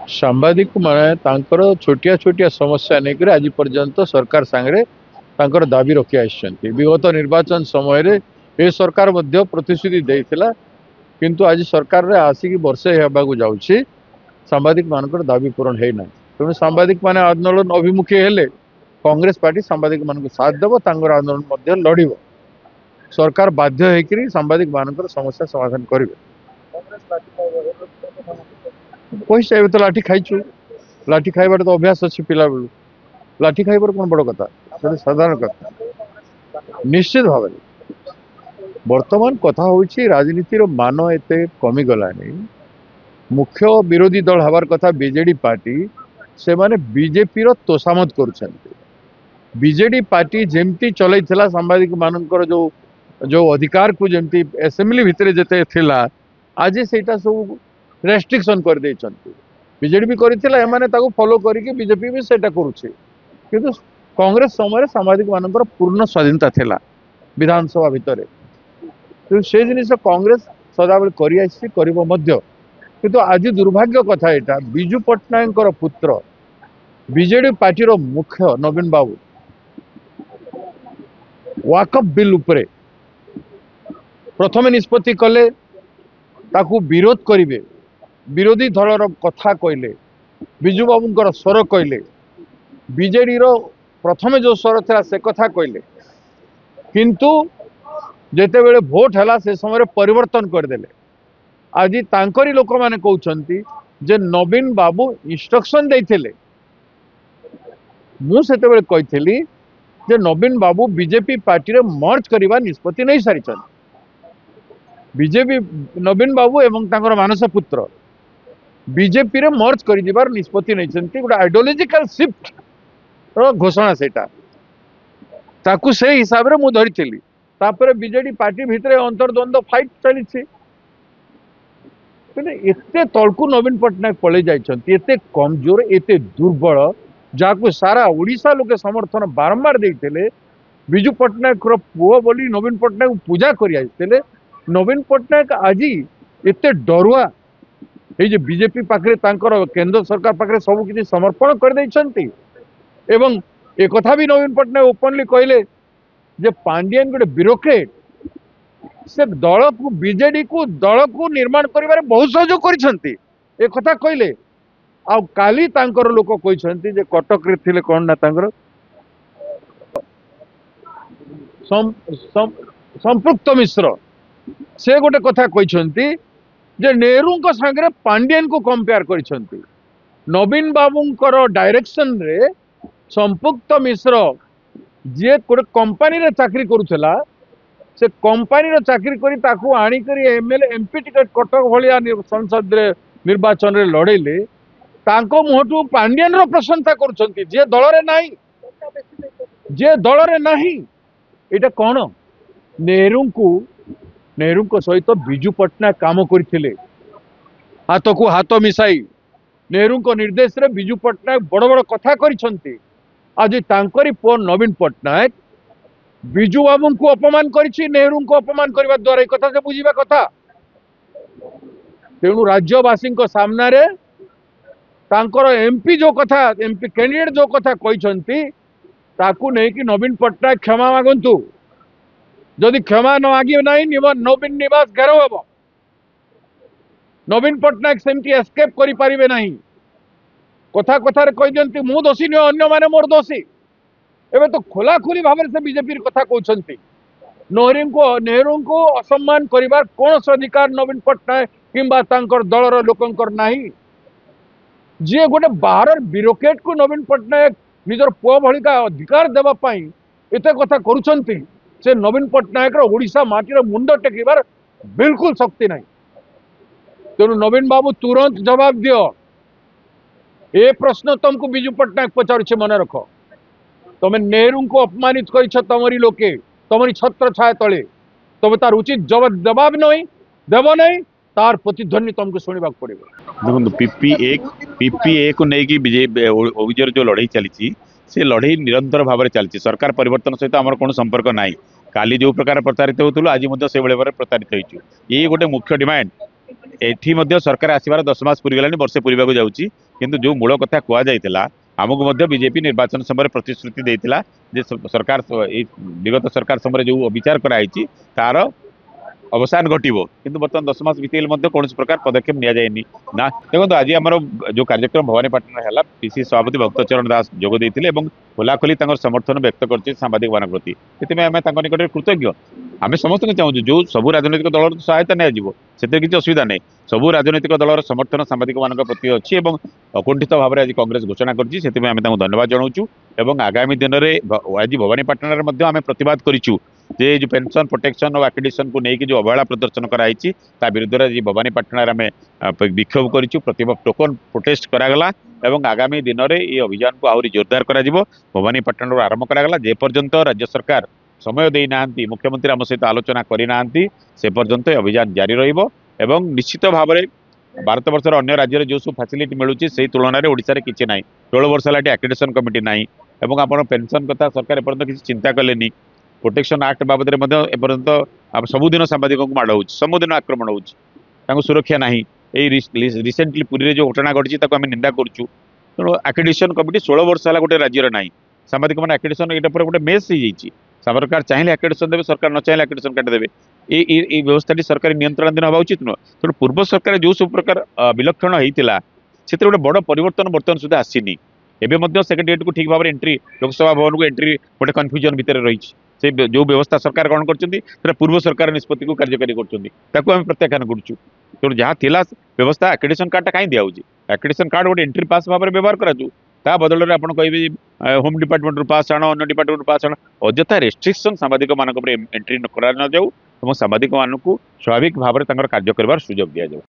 सांबादिक माने छोटिया छोटिया समस्या नहीं आज पर्यंत सरकार सांगे दाबी रखी आसछन्ति। विगत निर्वाचन समय रे ए सरकार मध्य प्रतिश्रुति देइथिला, किंतु आज सरकार रे आसिक वर्षे हेबाकू जाउछि सांबादिक मानकर दाबी पूरण है ना। तेणु सांबादिक माने आंदोलन अभिमुखी हेले कांग्रेस पार्टी सांबादिक मान साथ देव आंदोलन मध्य लड़िब। सरकार बाध्य होकर सांबादिक मानकर समस्या समाधान करेंगे। पैसा एवं तो लाठी खाइचु, लाठी खाइबार तो अभ्यास अच्छी पिला बेलू। लाठी खाइबार कौन बड़ कथा, साधारण कथा। निश्चित भाव बर्तमान कथा होची राजनीतिर मान एते कमी गलानी। मुख्य विरोधी दल हबार कथा बीजेडी पार्टी, से माने बीजेपी रो तोषामत करुछन्ति। बीजेडी पार्टी जेमती चलैथिला सांबादिक मानकर जो अधिकार को जेमती असेंबली भितरे जते थिला, आज सेटा सब रेस्ट्रिक्शन कर देछन्ति। बीजेडी भी करिथिला, एमाने ताको फॉलो करिके बीजेपी भी सेटा करूछि। किंतु कांग्रेस समय सांबादिक मानकर पूर्ण स्वाधीनता थिला विधानसभा भितरे। तो से जिनिस कांग्रेस सदाबेले करि आछि, करिबो मध्य। किंतु आज दुर्भाग्य कथा एटा, बिजू पट्टनायक पुत्र बीजेडी पार्टी रो मुख्य नवीन बाबू वाकफ बिल उपरे प्रथम निष्पत्ति कले, ताकू विरोध करिवे, विरोधी दलर कथा कहले, बिजू बाबूंकर स्वर कहले, बीजेडी रो प्रथम जो स्वर था से कथा कहले। किंतु जेते बेले भोट हला से समय परिवर्तन करदेले। आज तांकरी लोक माने कहउछन्ति जे नवीन बाबू इंस्ट्रक्शन देइथिले। मु सेते बेले कहिथिली जे नवीन बाबू बीजेपी पार्टी रे मर्ज करिवा निष्पत्ति नहीं सारिछन। बीजेपी नवीन बाबू एवं तांकर मानस पुत्र बीजेपी रे मर्ज करि दिबार निष्पत्ति नहीं छन्ति। गोटे आइडियोलॉजिकल शिफ्ट रो घोषणा सेटा, ताकू से हिसाब रे मु धरिथिली। तापर बीजेडी पार्टी भितरे अंतर्द्वंद फाइट चली। एते तलकू नवीन पट्टनायक पलि जाइछन्ति, एते कमजोर, एते दुर्बल, जाकू सारा ओडिशा लोके समर्थन बारंबार देइथिले। बिजू पट्टनायक रो पुओ बोली नवीन पट्टनायक पूजा करि आइथिले। नवीन पट्टनायक आज एते डरुआ ए जे बीजेपी पाखरे तांकर केंद्र सरकार पाखरे सब किछि समर्पण कर दैछन्ति। एवं एक कथा भी नवीन पट्टनायक ओपनली कहले जे पांडियन गोटे ब्यूरोक्रेट, से दल को बीजेडी को दल को निर्माण करिबारे बहुत सहयोग करिसंती। ए कथा कहले। आ काली तांकर लोक कहिसंती जे कटक रे थिले कोन ना तांकर संपृक्त मिश्र, से गोटे कथा कहिसंती जे नेहरू को संगे पांडियन को कंपेयर करिसंती। नवीन बाबूंकर डायरेक्शन रे संपृक्त मिश्र जे गोटे कंपनी रे चाकरी करुथला, से कंपनी रो चाकरी करी ताकू आनी करी एमएलए एमपी टिकट कटक भलिया संसद रे निर्वाचन रे लड़ेले। तांको मुहटू पांडियन रो प्रशंसा करुछंती, जे दल रे नाही, जे दल रे नाही। एटा कोन नेहरू को सहित बिजू पट्टनायक काम करथिले, हाथ को हाथ मिसाई। नेहरू को निर्देश रे बिजू पट्टनायक बड़ बड़ कथा करिसंती। आज तांकरी पुओ नवीन पट्टनायक बिजू बाबू को अपमान करिछि, नेहरू को अपमान करबा द्वारा एक कथा से बुझिबा कथा। तेणु राज्यवासी सामना रे तांकर एमपी जो कथा, एमपी कैंडिडेट जो कथा कहिसंती, ताकू नहीं कि नवीन पट्टनायक क्षमा मागंतु। जदि क्षमा न मागे नहीं, नवीन निवास घेराव हेबो। नवीन पट्टनायक सेमती एस्केप करि परिबे नहीं। कथा कथा रे कहि दियंती मु दोषी न अन्य माने मोर दोषी। एबे तो खोला खोली भाव से बीजेपी कथा कहते। नेहरू को असम्मान करिबार कौन अधिकार नवीन पट्टनायक किंबा तांकर दलर लोकंकर नाही। जे गोटे बाहर ब्यूरोक्रेट को नवीन पट्टनायक निजर पुओ भलिका अधिकार देवा पाई एते कथा करुछंती, से नवीन पट्टनायक रो ओडिशा माटीर मुंड टेकिबार बिल्कुल शक्ति नहीं। तेणु नवीन बाबू तुरंत जवाब दियो। ए प्रश्न तुमको बिजू पट्टनायक पचारुछे, मन रख। तमें नेहरू को अपमानित कर तमरी लोके, तमरी छत्र छाया तले, तब तार उचित जवाब नहीं देव नहीं, तार प्रतिध्वनि तुमको शुणा पड़े। देखो पीपीए को लेकिन ओविजर जो लड़ाई चली, से लड़ाई निरंतर भाव में चलती। सरकार परिवर्तन सहित आमर कौन संपर्क ना। काली जो प्रकार प्रतारित होता आज से भाव प्रतारित हो। ये गोटे मुख्य डिमांड एठी मध्य सरकार आसबार 10 मास पूरी गलानी वर्षे पूरीबाकू जाउची किंतु जो मूल कथा कुआ जाइतिला आमको मध्य बीजेपी निर्वाचन समय प्रतिश्रुति देइतिला जे सरकार विगत सरकार समय जो विचार कराई तार अवसान घटो किंतु बर्तमान 10 मास बीतले कौन प्रकार पदक्षेप नि जाएनी ना देखो आज आम जो कार्यक्रम भवानीपाटना है पीसी सभापति भक्तचरण दास जोग देते खोलाखोली समर्थन व्यक्त कर सांबादिक मान प्रति आम निकट कृतज्ञ आम समस्त चाहूँ जो सब राजनैतिक दल सहायता नि किसी असुविधा नहीं सबू राजनैतिक दलर समर्थन सांबादिक मान प्रति अच्छी अकुंठित भाव में आज कांग्रेस घोषणा कर धन्यवाद जनाऊँ आगामी दिन में आज भवानीपाटना आम प्रतिवाद करूँ जे जो पेंशन प्रोटेक्शन और एक्रेडिशन को लेकिन जो अवहेला प्रदर्शन कराई विरुद्ध में भवानीपाटना आम विक्षोभ करूँ टोकन प्रोटेस्ट करागला एवं आगामी दिन में ये अभियान को आहरी जोरदार करा भवानीपाटना आरंभ करागला जे पर्यंत राज्य सरकार समय देना मुख्यमंत्री आम सहित आलोचना करना से पर्यंत अभियान जारी रहिबो निश्चित भाव में भारत वर्षर अन्य राज्य जो सब फैसिलिटी मिलूँ से तुलन में ओडिशा रे किछि नाही 16 वर्ष है एक्रेडिशन कमिटी नाही एवं आपण पेंशन कथा सरकार एपर्यंत किसी चिंता कलेनी प्रोटेक्शन एक्ट बाबद में एपर्यंत सबुदिन सांबादिक को माड़ हो सबुदिन आक्रमण हो सुरक्षा नहीं रिसेंटली पुरी जो घटना घटी आम निंदा करूँ तेणु एक्रेडिशन कमिटी 16 वर्ष है गोटे राज्य ना सांबादिक मैंने एक्रेडिशन ये गोटे मेस हो सरकार चाहिए एक्रेडिशन देवे सरकार न चाहिए एक्रेडिशन काटिदेवे ये व्यवस्था सरकार नियंत्रणाधीन हवा उचित नुह तेणु पूर्व सरकार जो सब प्रकार विलक्षण होता से गोटे बड़ परिवर्तन बर्तमान सुधा आसीनी एवं सेक्रेटेरिएट को ठीक भाव में एंट्री लोकसभा भवन को एंट्री गोटे कन्फ्यूजन भितर रही से जो व्यवस्था सरकार ग्रहण कर पूर्व सरकार निष्पत्ति को कार्यकारी कर प्रत्याख्यान करुँ तेणु जहाँ थिला व्यवस्था एक्रेडिशन कार्ड कहीं दिखाई एक्रेडिशन कार्ड गोटे एंट्री पास भाव में व्यवहार करूँ ता बदल में आपड़ कहे होम डिपार्टमेंट पास आण अन्य डिपार्टमेंट पास आण अଯଥା रेस्ट्रिक्शन सांबादिक मान एंट्री करा न जाऊ सांबादिक मान स्वाभाविक भाव में कार्य कर सुजोग दि जाऊ।